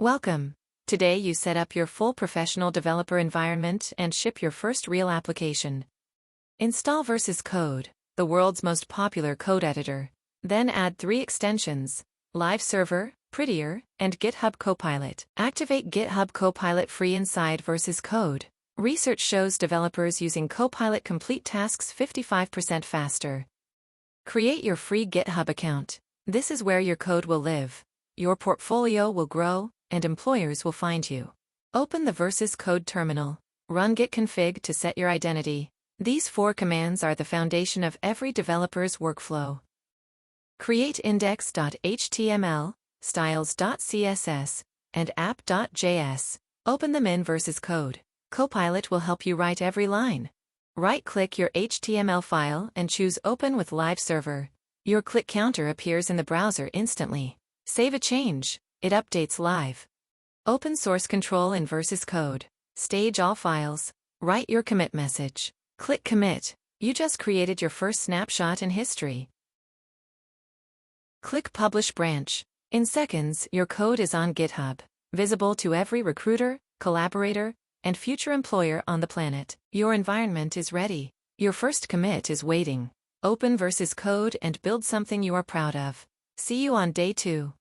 Welcome. Today you set up your full professional developer environment and ship your first real application. Install VS Code, the world's most popular code editor. Then add 3 extensions: Live Server, Prettier, and GitHub Copilot. Activate GitHub Copilot free inside VS Code. Research shows developers using Copilot complete tasks 55% faster. Create your free GitHub account. This is where your code will live, your portfolio will grow, and employers will find you. Open the VS Code terminal. Run git config to set your identity. These 4 commands are the foundation of every developer's workflow. Create index.html, styles.css, and app.js. Open them in VS Code. Copilot will help you write every line. Right-click your HTML file and choose Open with Live Server. Your click counter appears in the browser instantly. Save a change. It updates live. Open source control in VS Code. Stage all files. Write your commit message. Click Commit. You just created your first snapshot in history. Click Publish Branch. In seconds, your code is on GitHub, visible to every recruiter, collaborator, and future employer on the planet. Your environment is ready. Your first commit is waiting. Open VS Code and build something you are proud of. See you on day 2.